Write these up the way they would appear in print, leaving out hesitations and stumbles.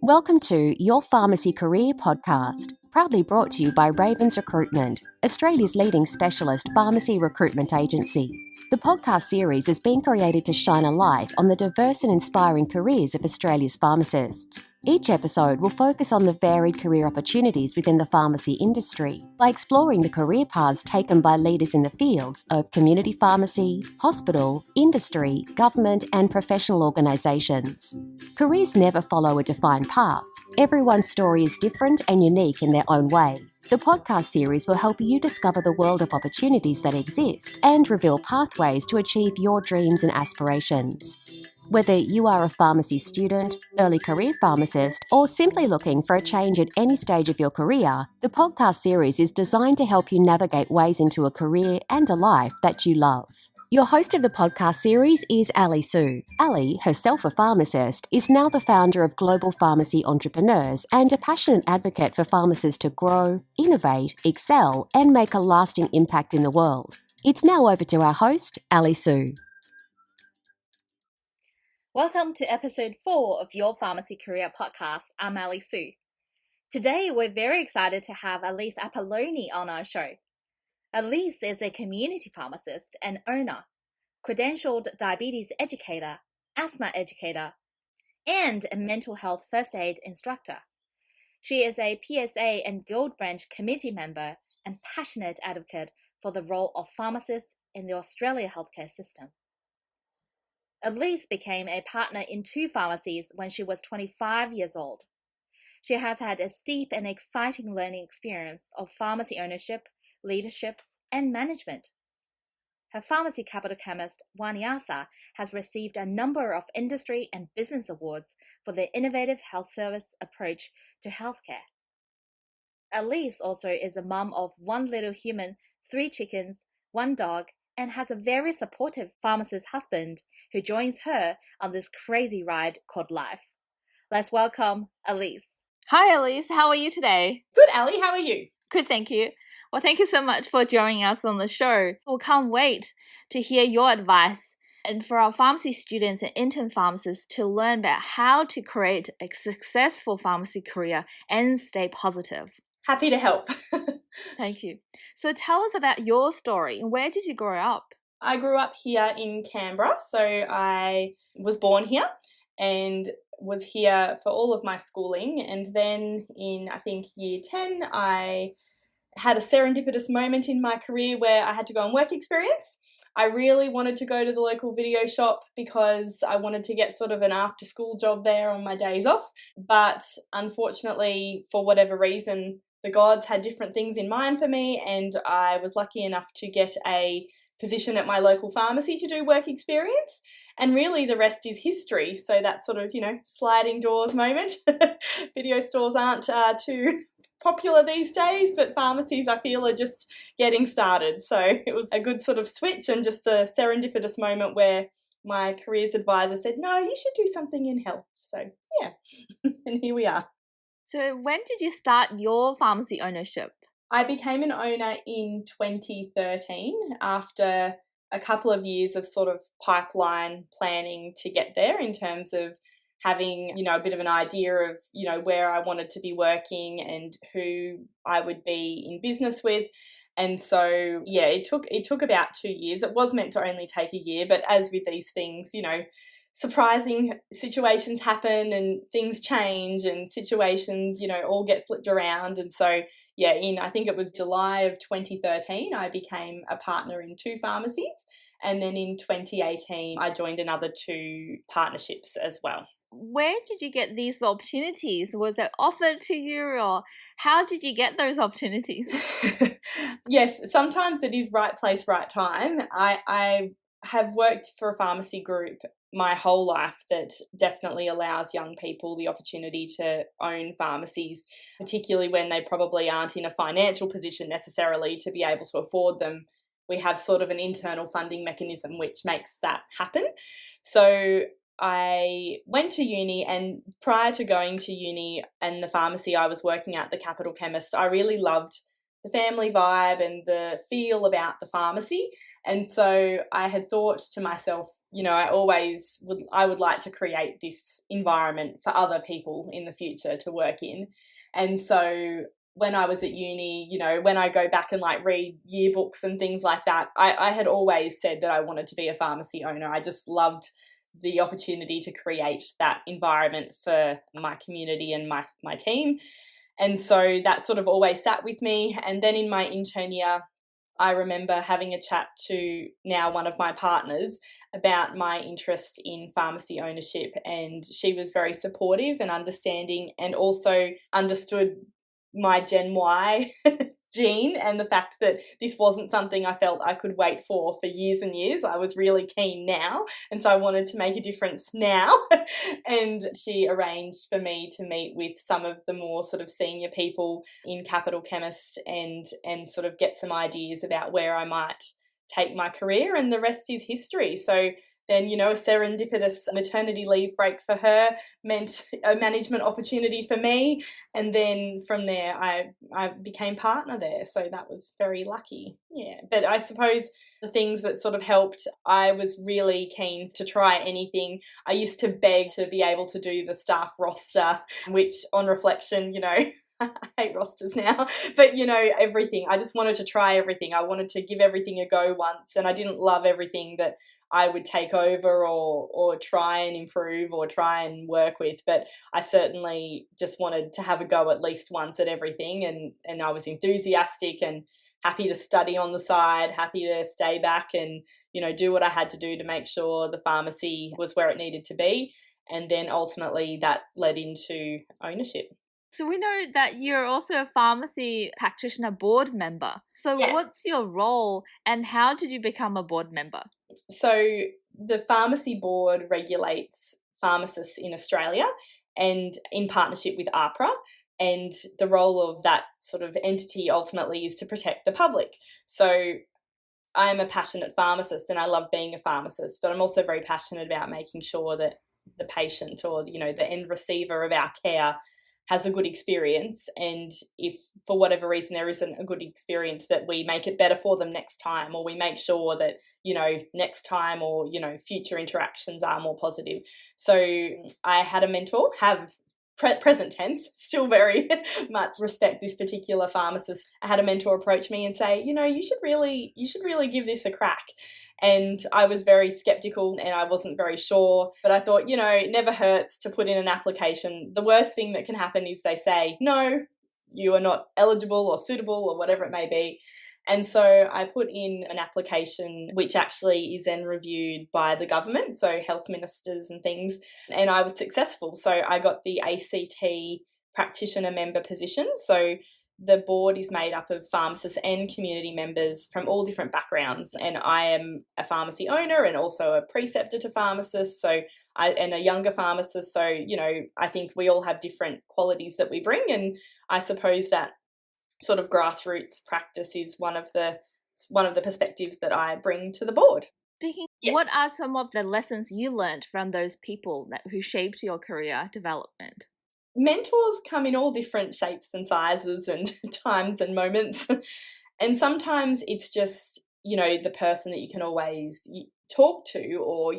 Welcome to Your Pharmacy Career podcast, proudly brought to you by Ravens Recruitment, Australia's leading specialist pharmacy recruitment agency. The podcast series is being created to shine a light on the diverse and inspiring careers of Australia's pharmacists. Each episode will focus on the varied career opportunities within the pharmacy industry by exploring the career paths taken by leaders in the fields of community pharmacy, hospital, industry, government, and professional organisations. Careers never follow a defined path. Everyone's story is different and unique in their own way. The podcast series will help you discover the world of opportunities that exist and reveal pathways to achieve your dreams and aspirations. Whether you are a pharmacy student, early career pharmacist, or simply looking for a change at any stage of your career, the podcast series is designed to help you navigate ways into a career and a life that you love. Your host of the podcast series is Elise. Ali, herself a pharmacist, is now the founder of Global Pharmacy Entrepreneurs and a passionate advocate for pharmacists to grow, innovate, excel, and make a lasting impact in the world. It's now over to our host, Elise. Welcome to episode 4 of Your Pharmacy Career podcast. I'm Elise. Today, we're very excited to have Elise Apolloni on our show. Elise is a community pharmacist and owner, credentialed diabetes educator, asthma educator, and a mental health first aid instructor. She is a PSA and Guild branch committee member and passionate advocate for the role of pharmacists in the Australia healthcare system. Elise became a partner in 2 pharmacies when she was 25 years old. She has had a steep and exciting learning experience of pharmacy ownership, leadership, and management. Her pharmacy capital chemist, Waniasa, has received a number of industry and business awards for their innovative health service approach to healthcare. Elise also is a mum of 1 little human, 3 chickens, 1 dog, and has a very supportive pharmacist husband who joins her on this crazy ride called life. Let's welcome Elise. Hi Elise, how are you today? Good, Ali, how are you? Good, thank you. Well, thank you so much for joining us on the show. We can't wait to hear your advice and for our pharmacy students and intern pharmacists to learn about how to create a successful pharmacy career and stay positive. Happy to help. Thank you. So tell us about your story. Where did you grow up? I grew up here in Canberra, so I was born here and was here for all of my schooling. And then in, I think, year 10, I had a serendipitous moment in my career where I had to go on work experience. I really wanted to go to the local video shop because I wanted to get sort of an after-school job there on my days off. But unfortunately, for whatever reason, the gods had different things in mind for me, and I was lucky enough to get a position at my local pharmacy to do work experience. And really the rest is history. So that sort of, sliding doors moment. Video stores aren't too popular these days, but pharmacies, I feel, are just getting started. So it was a good sort of switch and just a serendipitous moment where my careers advisor said, no, you should do something in health. So yeah, and here we are. So when did you start your pharmacy ownership? I became an owner in 2013 after a couple of years of sort of pipeline planning to get there in terms of having, a bit of an idea of, where I wanted to be working and who I would be in business with. And so, yeah, it took about 2 years. It was meant to only take a year, but as with these things, surprising situations happen and things change and situations, all get flipped around. And so, yeah, I think it was July of 2013, I became a partner in 2 pharmacies. And then in 2018, I joined another 2 partnerships as well. Where did you get these opportunities? Was it offered to you, or how did you get those opportunities? Yes, sometimes it is right place, right time. I have worked for a pharmacy group my whole life that definitely allows young people the opportunity to own pharmacies, particularly when they probably aren't in a financial position necessarily to be able to afford them. We have sort of an internal funding mechanism which makes that happen. So I went to uni, and prior to going to uni and the pharmacy I was working at, the Capital Chemist, I really loved the family vibe and the feel about the pharmacy. And so I had thought to myself, I would like to create this environment for other people in the future to work in. And so when I was at uni, when I go back and like read yearbooks and things like that, I had always said that I wanted to be a pharmacy owner. I just loved the opportunity to create that environment for my community and my team. And so that sort of always sat with me. And then in my intern year, I remember having a chat to now one of my partners about my interest in pharmacy ownership, and she was very supportive and understanding, and also understood my Gen Y gene and the fact that this wasn't something I felt I could wait for years and years. I was really keen now, and so I wanted to make a difference now. And she arranged for me to meet with some of the more sort of senior people in Capital Chemist and sort of get some ideas about where I might take my career, and the rest is history. So then, a serendipitous maternity leave break for her meant a management opportunity for me. And then from there, I became partner there. So that was very lucky. Yeah. But I suppose the things that sort of helped, I was really keen to try anything. I used to beg to be able to do the staff roster, which on reflection, I hate rosters now, but everything. I just wanted to try everything. I wanted to give everything a go once, and I didn't love everything that I would take over or try and improve or try and work with, but I certainly just wanted to have a go at least once at everything, and I was enthusiastic and happy to study on the side, happy to stay back and, do what I had to do to make sure the pharmacy was where it needed to be, and then ultimately that led into ownership. So we know that you're also a pharmacy practitioner board member. So Yes. What's your role and how did you become a board member? So the pharmacy board regulates pharmacists in Australia and in partnership with APRA. And the role of that sort of entity ultimately is to protect the public. So I'm a passionate pharmacist and I love being a pharmacist, but I'm also very passionate about making sure that the patient or, the end receiver of our care has a good experience. And if for whatever reason there isn't a good experience, that we make it better for them next time, or we make sure that, next time or, future interactions are more positive. So I had a mentor, present tense, still very much respect this particular pharmacist. I had a mentor approach me and say, you should really give this a crack. And I was very skeptical and I wasn't very sure, but I thought, it never hurts to put in an application. The worst thing that can happen is they say, no, you are not eligible or suitable or whatever it may be. And so I put in an application, which actually is then reviewed by the government, so health ministers and things, and I was successful. So I got the ACT Practitioner Member position. So the board is made up of pharmacists and community members from all different backgrounds, and I am a pharmacy owner and also a preceptor to pharmacists, and a younger pharmacist. So, I think we all have different qualities that we bring, and I suppose that sort of grassroots practice is one of the perspectives that I bring to the board. Speaking, Yes. What are some of the lessons you learned from those people who shaped your career development? Mentors come in all different shapes and sizes and times and moments. And sometimes it's just, the person that you can always talk to or,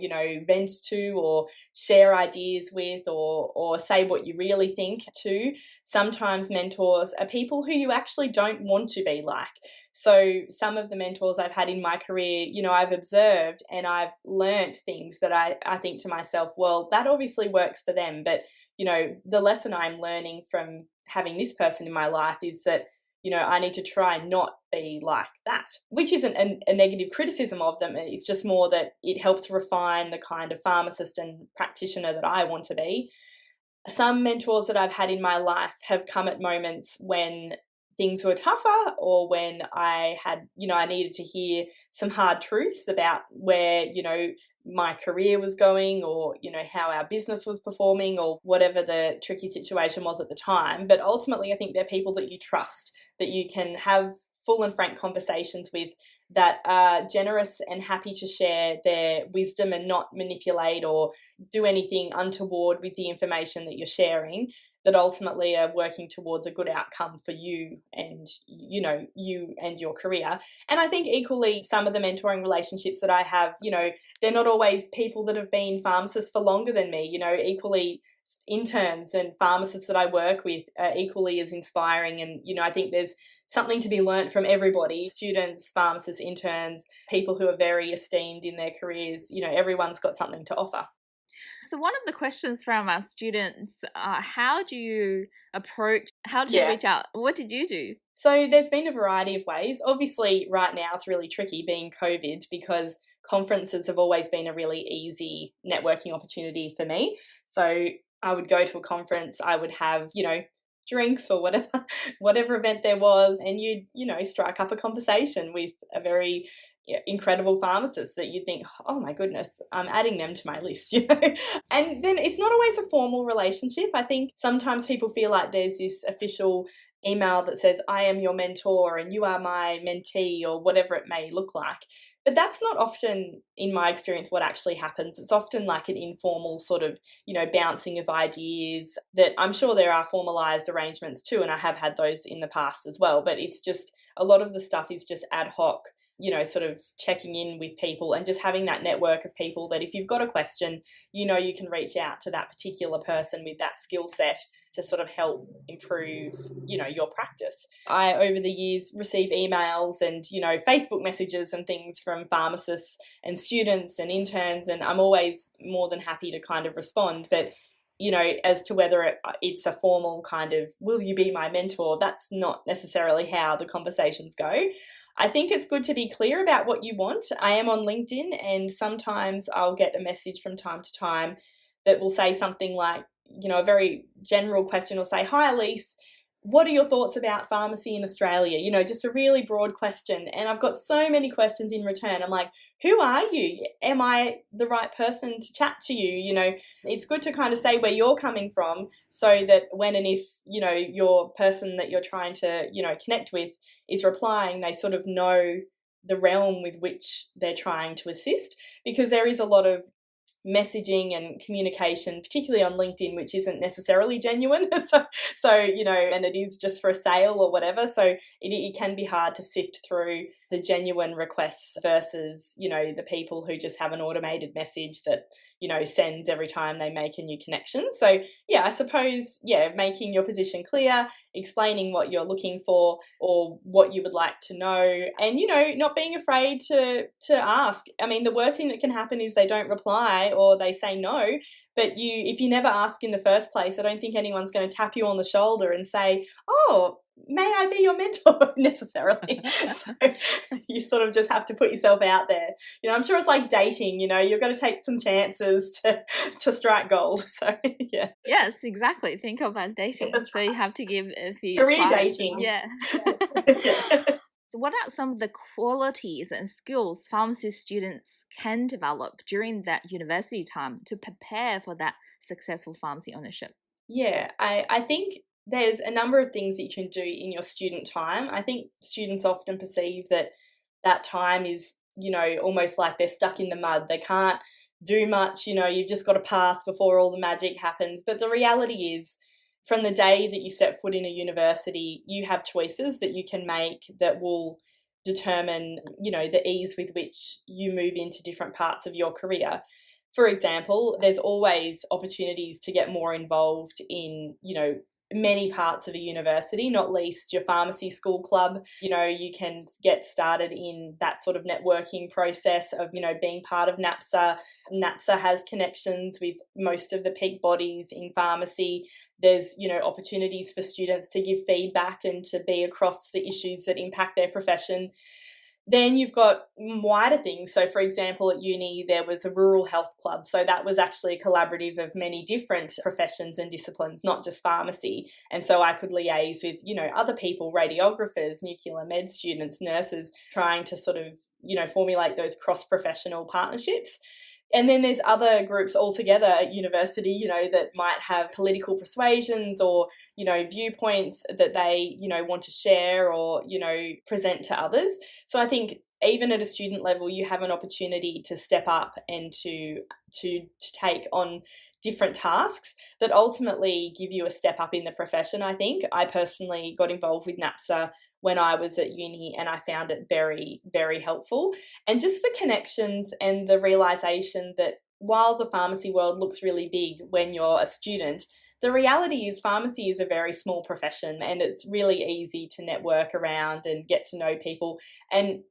vent to or share ideas with or say what you really think to. Sometimes mentors are people who you actually don't want to be like. So some of the mentors I've had in my career, I've observed and I've learnt things that I think to myself, well, that obviously works for them. But, the lesson I'm learning from having this person in my life is that, I need to try not be like that, which isn't a negative criticism of them. It's just more that it helps refine the kind of pharmacist and practitioner that I want to be. Some mentors that I've had in my life have come at moments when things were tougher or when I had, I needed to hear some hard truths about where, my career was going or, how our business was performing or whatever the tricky situation was at the time. But ultimately, I think they're people that you trust, that you can have full and frank conversations with that are generous and happy to share their wisdom and not manipulate or do anything untoward with the information that you're sharing, that ultimately are working towards a good outcome for you and, you and your career. And I think equally some of the mentoring relationships that I have, they're not always people that have been pharmacists for longer than me, equally interns and pharmacists that I work with are equally as inspiring. And, I think there's something to be learnt from everybody, students, pharmacists, interns, people who are very esteemed in their careers. Everyone's got something to offer. So one of the questions from our students, how do you reach out? What did you do? So there's been a variety of ways. Obviously, right now it's really tricky being COVID because conferences have always been a really easy networking opportunity for me. So I would go to a conference, I would have, drinks or whatever event there was, and you'd, strike up a conversation with a very incredible pharmacist that you think, oh my goodness, I'm adding them to my list, And then it's not always a formal relationship. I think sometimes people feel like there's this official email that says, I am your mentor and you are my mentee, or whatever it may look like. But that's not often, in my experience, what actually happens. It's often like an informal sort of, bouncing of ideas that I'm sure there are formalised arrangements too, and I have had those in the past as well. But it's just a lot of the stuff is just ad hoc, sort of checking in with people and just having that network of people that if you've got a question, you can reach out to that particular person with that skill set to sort of help improve, your practice. I, over the years, receive emails and, Facebook messages and things from pharmacists and students and interns, and I'm always more than happy to kind of respond. But as to whether it's a formal kind of, will you be my mentor, that's not necessarily how the conversations go. I think it's good to be clear about what you want. I am on LinkedIn, and sometimes I'll get a message from time to time that will say something like, a very general question will say, hi, Elise, what are your thoughts about pharmacy in Australia? Just a really broad question. And I've got so many questions in return. I'm like, who are you? Am I the right person to chat to you? It's good to kind of say where you're coming from so that when and if, your person that you're trying to, connect with is replying, they sort of know the realm with which they're trying to assist, because there is a lot of messaging and communication, particularly on LinkedIn, which isn't necessarily genuine. so and it is just for a sale or whatever. So it can be hard to sift through the genuine requests versus, the people who just have an automated message that, sends every time they make a new connection. So yeah, I suppose, making your position clear, explaining what you're looking for or what you would like to know, and, not being afraid to ask. I mean, the worst thing that can happen is they don't reply or they say no, but if you never ask in the first place, I don't think anyone's going to tap you on the shoulder and say, oh, may I be your mentor, necessarily. So you sort of just have to put yourself out there. I'm sure it's like dating, you've got to take some chances to strike gold. So, yeah. Yes, exactly. Think of as dating. That's so right. You have to give a few Career tries. dating. Yeah. Yeah. So what are some of the qualities and skills pharmacy students can develop during that university time to prepare for that successful pharmacy ownership? Yeah, I think there's a number of things that you can do in your student time. I think students often perceive that time is, almost like they're stuck in the mud. They can't do much, you've just got to pass before all the magic happens. But the reality is, from the day that you step foot in a university, you have choices that you can make that will determine, the ease with which you move into different parts of your career. For example, there's always opportunities to get more involved in, many parts of a university, not least your pharmacy school club. You can get started in that sort of networking process of, being part of NAPSA. NAPSA has connections with most of the peak bodies in pharmacy. There's, opportunities for students to give feedback and to be across the issues that impact their profession. Then you've got wider things. So, for example, at uni, there was a rural health club. So that was actually a collaborative of many different professions and disciplines, not just pharmacy. And so I could liaise with, other people, radiographers, nuclear med students, nurses, trying to sort of, formulate those cross-professional partnerships. And then there's other groups altogether at university, you know, that might have political persuasions or, you know, viewpoints that they, you know, want to share or, you know, present to others. So I think even at a student level, you have an opportunity to step up and to take on different tasks that ultimately give you a step up in the profession. I think I personally got involved with NAPSA when I was at uni, and I found it very, very helpful. And just the connections and the realization that while the pharmacy world looks really big when you're a student, the reality is pharmacy is a very small profession, and it's really easy to network around and get to know people. And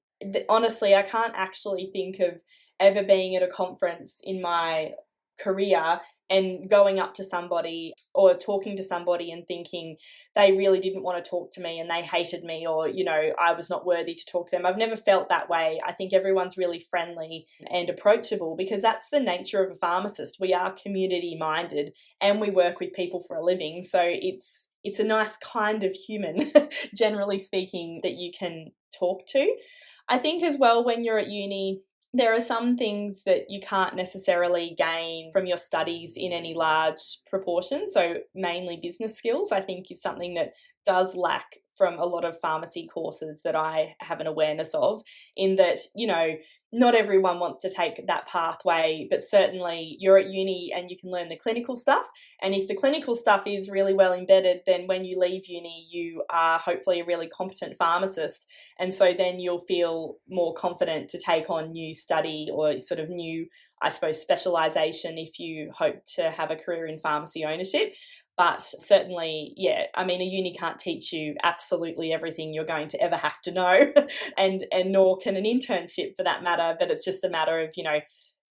honestly, I can't actually think of ever being at a conference in my career and going up to somebody or talking to somebody and thinking they really didn't want to talk to me and they hated me, or, you know, I was not worthy to talk to them. I've never felt that way. I think everyone's really friendly and approachable because that's the nature of a pharmacist. We are community minded and we work with people for a living. So it's a nice kind of human, generally speaking, that you can talk to. I think as well, when you're at uni, there are some things that you can't necessarily gain from your studies in any large proportion. So mainly business skills, I think, is something that does lack from a lot of pharmacy courses that I have an awareness of, in that, you know, not everyone wants to take that pathway, but certainly you're at uni and you can learn the clinical stuff. And if the clinical stuff is really well embedded, then when you leave uni, you are hopefully a really competent pharmacist. And so then you'll feel more confident to take on new study or sort of new, I suppose, specialisation if you hope to have a career in pharmacy ownership. But certainly, yeah, I mean, a uni can't teach you absolutely everything you're going to ever have to know, and nor can an internship for that matter, but it's just a matter of, you know,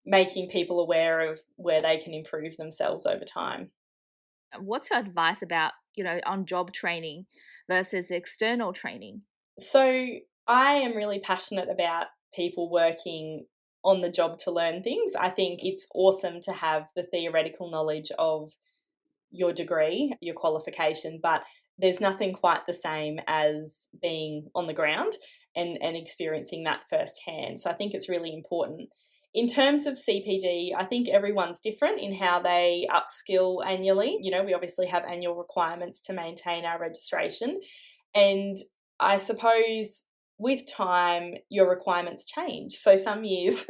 making people aware of where they can improve themselves over time. What's your advice about, you know, on-job training versus external training? So I am really passionate about people working on the job to learn things. I think it's awesome to have the theoretical knowledge of your degree, your qualification, but there's nothing quite the same as being on the ground and experiencing that firsthand. So I think it's really important. In terms of CPD, I think everyone's different in how they upskill annually. You know, we obviously have annual requirements to maintain our registration. And I suppose with time, your requirements change. So some years,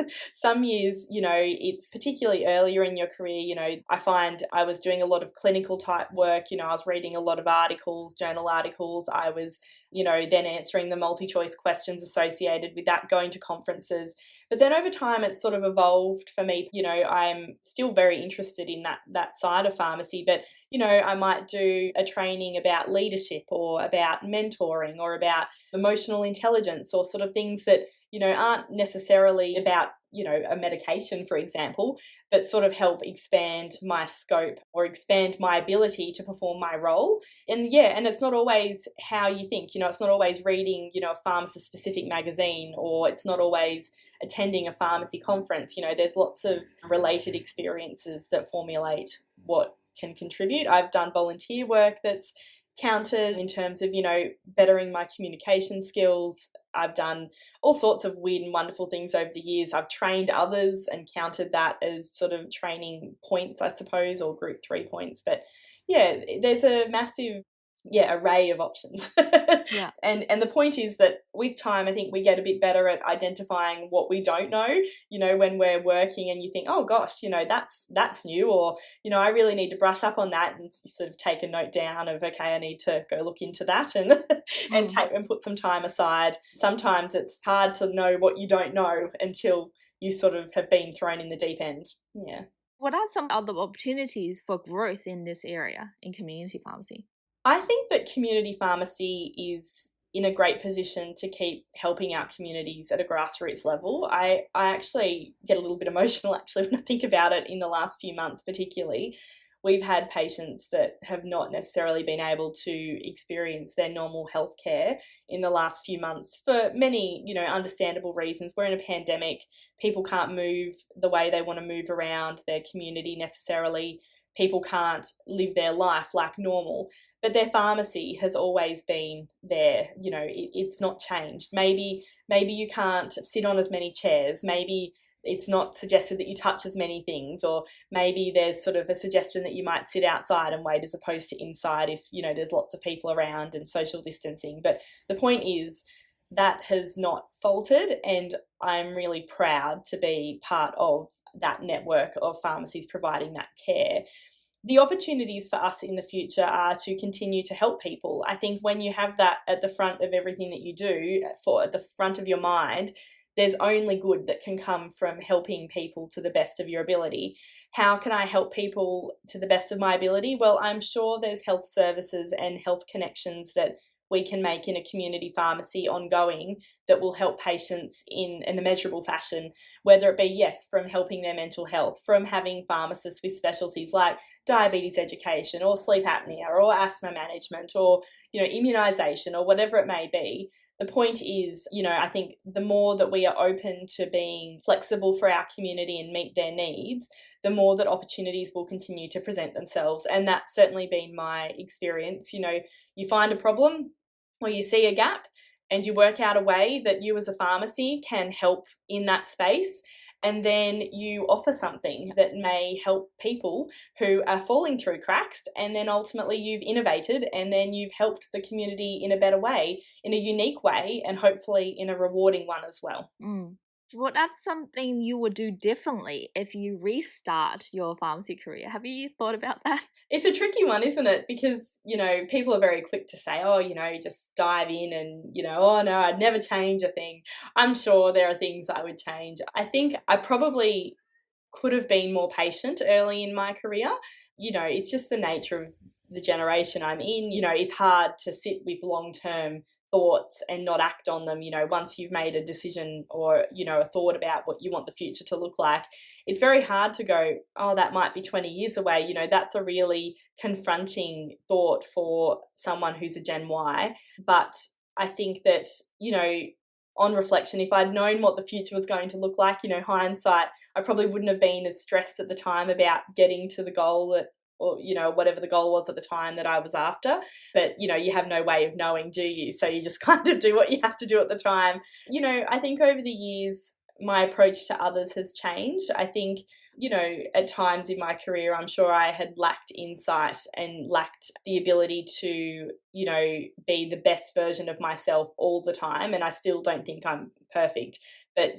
you know, it's particularly earlier in your career, you know, I find I was doing a lot of clinical type work. You know, I was reading a lot of articles, journal articles. I was, you know, then answering the multi-choice questions associated with that, going to conferences. But then over time, it's sort of evolved for me. You know, I'm still very interested in that side of pharmacy, but, you know, I might do a training about leadership or about mentoring or about emotional intelligence, or sort of things that, you know, aren't necessarily about, you know, a medication, for example, but sort of help expand my scope or expand my ability to perform my role. And yeah, and it's not always how you think, you know, it's not always reading, you know, a pharmacist specific magazine, or it's not always attending a pharmacy conference. You know, there's lots of related experiences that formulate what can contribute. I've done volunteer work that's counted in terms of, you know, bettering my communication skills. I've done all sorts of weird and wonderful things over the years. I've trained others and counted that as sort of training points, I suppose, or group 3 points. But yeah, there's a massive array of options. Yeah. And the point is that with time, I think we get a bit better at identifying what we don't know, you know, when we're working and you think, oh gosh, you know, that's new, or, you know, I really need to brush up on that, and sort of take a note down of, okay, I need to go look into that and and put some time aside. Sometimes it's hard to know what you don't know until you sort of have been thrown in the deep end. Yeah. What are some other opportunities for growth in this area in community pharmacy? I think that community pharmacy is in a great position to keep helping out communities at a grassroots level. I actually get a little bit emotional actually when I think about it. In the last few months particularly, we've had patients that have not necessarily been able to experience their normal healthcare in the last few months for many, you know, understandable reasons. We're in a pandemic. People can't move the way they want to move around their community necessarily. People can't live their life like normal, but their pharmacy has always been there. You know, it's not changed. Maybe you can't sit on as many chairs. Maybe it's not suggested that you touch as many things, or maybe there's sort of a suggestion that you might sit outside and wait as opposed to inside if, there's lots of people around and social distancing. But the point is that has not faltered, and I'm really proud to be part of that network of pharmacies providing that care. The opportunities for us in the future are to continue to help people. I think when you have that at the front of everything that you do, at the front of your mind, there's only good that can come from helping people to the best of your ability. How can I help people to the best of my ability? Well, I'm sure there's health services and health connections that we can make in a community pharmacy ongoing that will help patients in a measurable fashion, whether it be, yes, from helping their mental health, from having pharmacists with specialties like diabetes education or sleep apnea or asthma management or, immunisation or whatever it may be. The point is, I think the more that we are open to being flexible for our community and meet their needs, the more that opportunities will continue to present themselves. And that's certainly been my experience. You find a problem or you see a gap and you work out a way that you as a pharmacy can help in that space. And then you offer something that may help people who are falling through cracks, and then ultimately you've innovated and then you've helped the community in a better way, in a unique way, and hopefully in a rewarding one as well. Well, that's something you would do differently if you restart your pharmacy career. Have you thought about that? It's a tricky one, isn't it? Because, people are very quick to say, just dive in and, oh no, I'd never change a thing. I'm sure there are things I would change. I think I probably could have been more patient early in my career. It's just the nature of the generation I'm in. It's hard to sit with long-term thoughts and not act on them. Once you've made a decision or, a thought about what you want the future to look like, it's very hard to go, oh, that might be 20 years away. That's a really confronting thought for someone who's a Gen Y. But I think that, on reflection, if I'd known what the future was going to look like, hindsight, I probably wouldn't have been as stressed at the time about getting to the goal or whatever the goal was at the time that I was after. But, you have no way of knowing, do you? So you just kind of do what you have to do at the time. I think over the years, my approach to others has changed. I think, at times in my career, I'm sure I had lacked insight and lacked the ability to, be the best version of myself all the time. And I still don't think I'm perfect. But,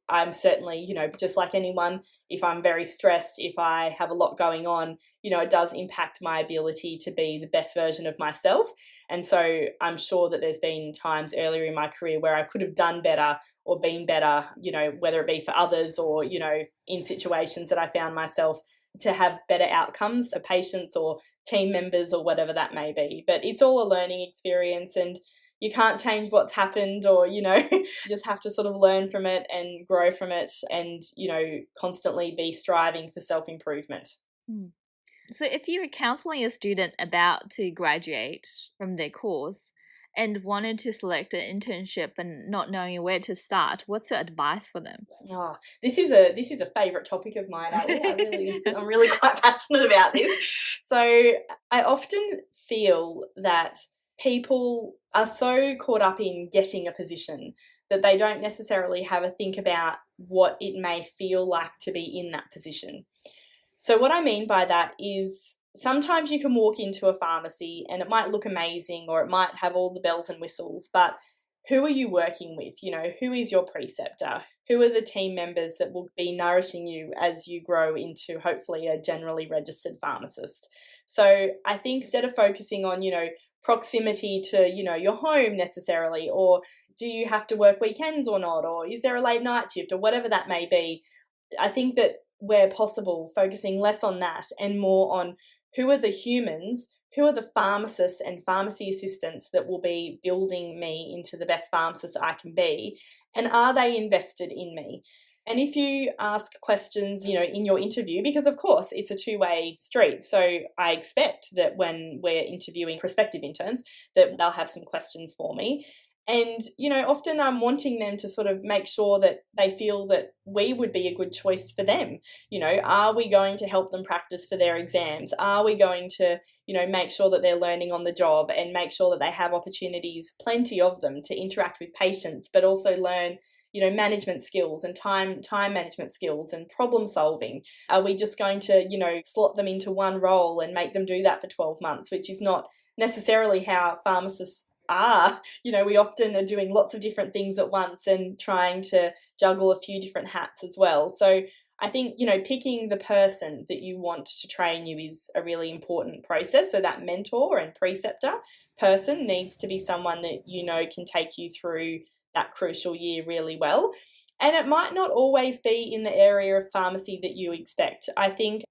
I'm certainly, just like anyone, if I'm very stressed, if I have a lot going on, it does impact my ability to be the best version of myself. And so I'm sure that there's been times earlier in my career where I could have done better or been better, whether it be for others or, in situations that I found myself to have better outcomes for patients or team members or whatever that may be. But it's all a learning experience, and you can't change what's happened or, you just have to sort of learn from it and grow from it and, constantly be striving for self-improvement. So if you were counselling a student about to graduate from their course and wanted to select an internship and not knowing where to start, what's your advice for them? Oh, this is a favourite topic of mine, Ali. I'm really quite passionate about this. So I often feel that people are so caught up in getting a position that they don't necessarily have a think about what it may feel like to be in that position. So what I mean by that is sometimes you can walk into a pharmacy and it might look amazing or it might have all the bells and whistles, but who are you working with? Who is your preceptor? Who are the team members that will be nourishing you as you grow into hopefully a generally registered pharmacist? So I think instead of focusing on, proximity to, your home necessarily, or do you have to work weekends or not, or is there a late night shift or whatever that may be, I think that where possible, focusing less on that and more on who are the humans, who are the pharmacists and pharmacy assistants that will be building me into the best pharmacist I can be, and are they invested in me? And if you ask questions, in your interview, because of course it's a two-way street. So I expect that when we're interviewing prospective interns that they'll have some questions for me. And, often I'm wanting them to sort of make sure that they feel that we would be a good choice for them. Are we going to help them practice for their exams? Are we going to, make sure that they're learning on the job and make sure that they have opportunities, plenty of them, to interact with patients, but also learn, management skills and time management skills and problem solving? Are we just going to, slot them into one role and make them do that for 12 months, which is not necessarily how pharmacists are. We often are doing lots of different things at once and trying to juggle a few different hats as well. So I think, picking the person that you want to train you is a really important process. So that mentor and preceptor person needs to be someone that can take you through that crucial year really well. And it might not always be in the area of pharmacy that you expect. I think,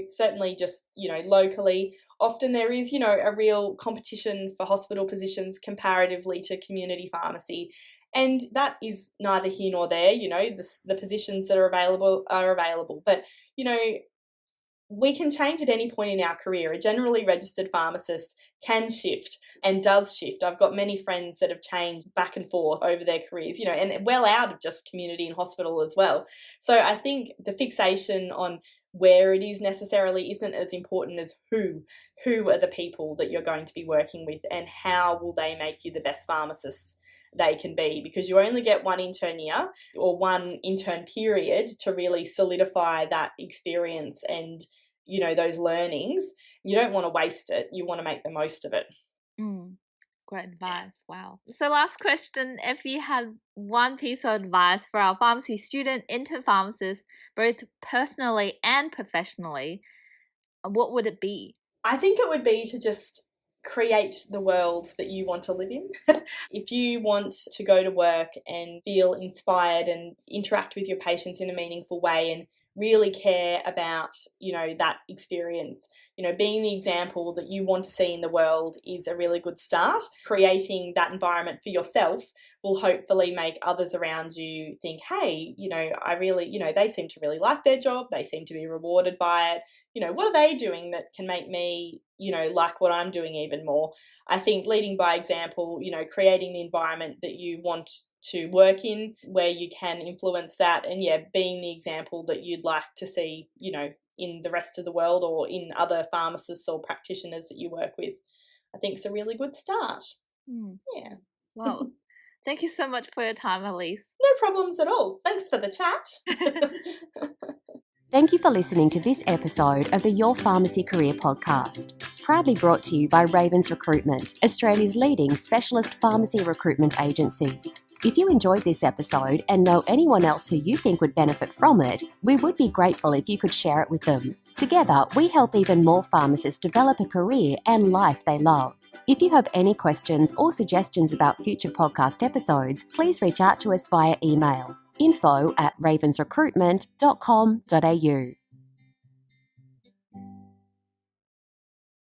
certainly just, locally, often there is, a real competition for hospital positions comparatively to community pharmacy. And that is neither here nor there. The positions that are available are available. But, we can change at any point in our career. A generally registered pharmacist can shift and does shift. I've got many friends that have changed back and forth over their careers, and well out of just community and hospital as well. So I think the fixation on where it is necessarily isn't as important as who are the people that you're going to be working with and how will they make you the best pharmacist they can be, because you only get one intern year or one intern period to really solidify that experience and those learnings. You don't want to waste it. You want to make the most of it. Great advice. Wow. So last question, if you had one piece of advice for our pharmacy student, intern pharmacists, both personally and professionally, what would it be? I think it would be to just create the world that you want to live in. If you want to go to work and feel inspired and interact with your patients in a meaningful way and really care about, that experience, being the example that you want to see in the world is a really good start. Creating that environment for yourself will hopefully make others around you think, hey, I really, they seem to really like their job. They seem to be rewarded by it. What are they doing that can make me, like what I'm doing even more? I think leading by example, creating the environment that you want to work in where you can influence that, and being the example that you'd like to see, in the rest of the world or in other pharmacists or practitioners that you work with, I think it's a really good start. Yeah. Well, thank you so much for your time, Elise. No problems at all. Thanks for the chat. Thank you for listening to this episode of the Your Pharmacy Career podcast, proudly brought to you by Ravens Recruitment, Australia's leading specialist pharmacy recruitment agency. If you enjoyed this episode and know anyone else who you think would benefit from it, we would be grateful if you could share it with them. Together, we help even more pharmacists develop a career and life they love. If you have any questions or suggestions about future podcast episodes, please reach out to us via email info@ravensrecruitment.com.au.